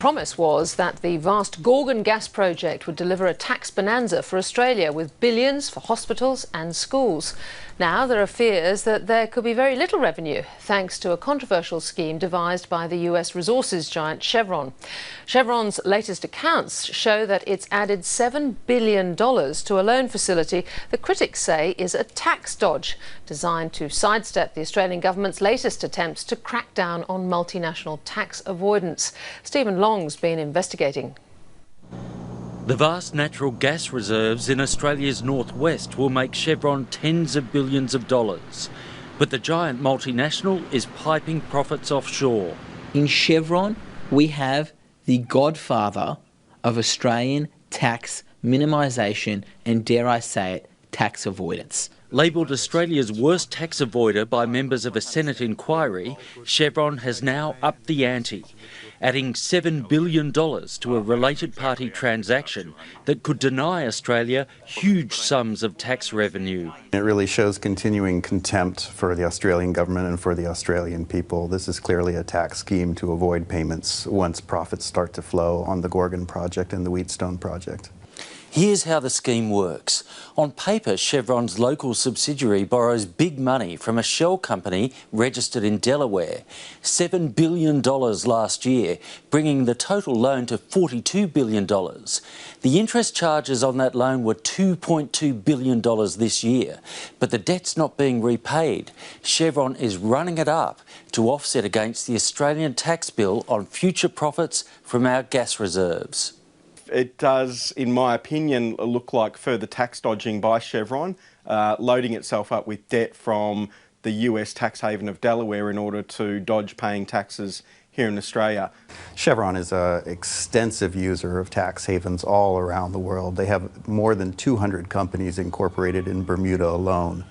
Promise was that the vast Gorgon gas project would deliver a tax bonanza for Australia, with billions for hospitals and schools. Now there are fears that there could be very little revenue thanks to a controversial scheme devised by the US resources giant Chevron. Chevron's latest accounts show that it's added $7 billion to a loan facility that critics say is a tax dodge designed to sidestep the Australian government's latest attempts to crack down on multinational tax avoidance. Stephen Long's been investigating. The vast natural gas reserves in Australia's northwest will make Chevron tens of billions of dollars. But the giant multinational is piping profits offshore. In Chevron, we have the godfather of Australian tax minimisation and, dare I say it, tax avoidance. Labelled Australia's worst tax avoider by members of a Senate inquiry, Chevron has now upped the ante, adding $7 billion to a related party transaction that could deny Australia huge sums of tax revenue. It really shows continuing contempt for the Australian government and for the Australian people. This is clearly a tax scheme to avoid payments once profits start to flow on the Gorgon project and the Wheatstone project. Here's how the scheme works. On paper, Chevron's local subsidiary borrows big money from a shell company registered in Delaware, $7 billion last year, bringing the total loan to $42 billion. The interest charges on that loan were $2.2 billion this year, but the debt's not being repaid. Chevron is running it up to offset against the Australian tax bill on future profits from our gas reserves. It does, in my opinion, look like further tax dodging by Chevron, loading itself up with debt from the US tax haven of Delaware in order to dodge paying taxes here in Australia. Chevron is an extensive user of tax havens all around the world. They have more than 200 companies incorporated in Bermuda alone.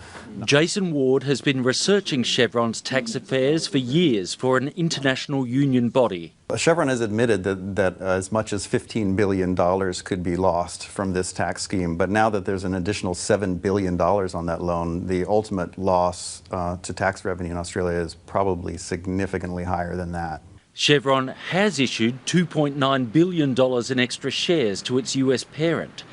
Jason Ward has been researching Chevron's tax affairs for years for an international union body. Chevron has admitted that as much as $15 billion could be lost from this tax scheme, but now that there's an additional $7 billion on that loan, the ultimate loss to tax revenue in Australia is probably significantly higher than that. Chevron has issued $2.9 billion in extra shares to its US parent,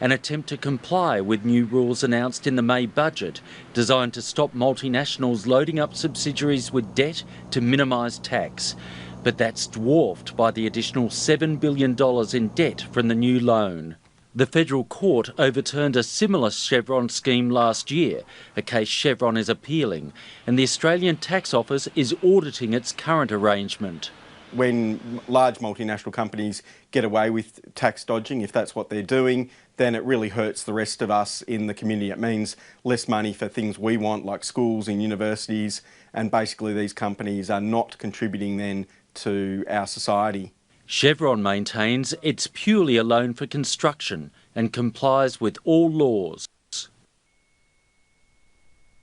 an attempt to comply with new rules announced in the May budget, designed to stop multinationals loading up subsidiaries with debt to minimise tax. But that's dwarfed by the additional $7 billion in debt from the new loan. The federal court overturned a similar Chevron scheme last year, a case Chevron is appealing, and the Australian Tax Office is auditing its current arrangement. When large multinational companies get away with tax dodging, if that's what they're doing, then it really hurts the rest of us in the community. It means less money for things we want, like schools and universities, and basically these companies are not contributing then to our society. Chevron maintains it's purely a loan for construction and complies with all laws.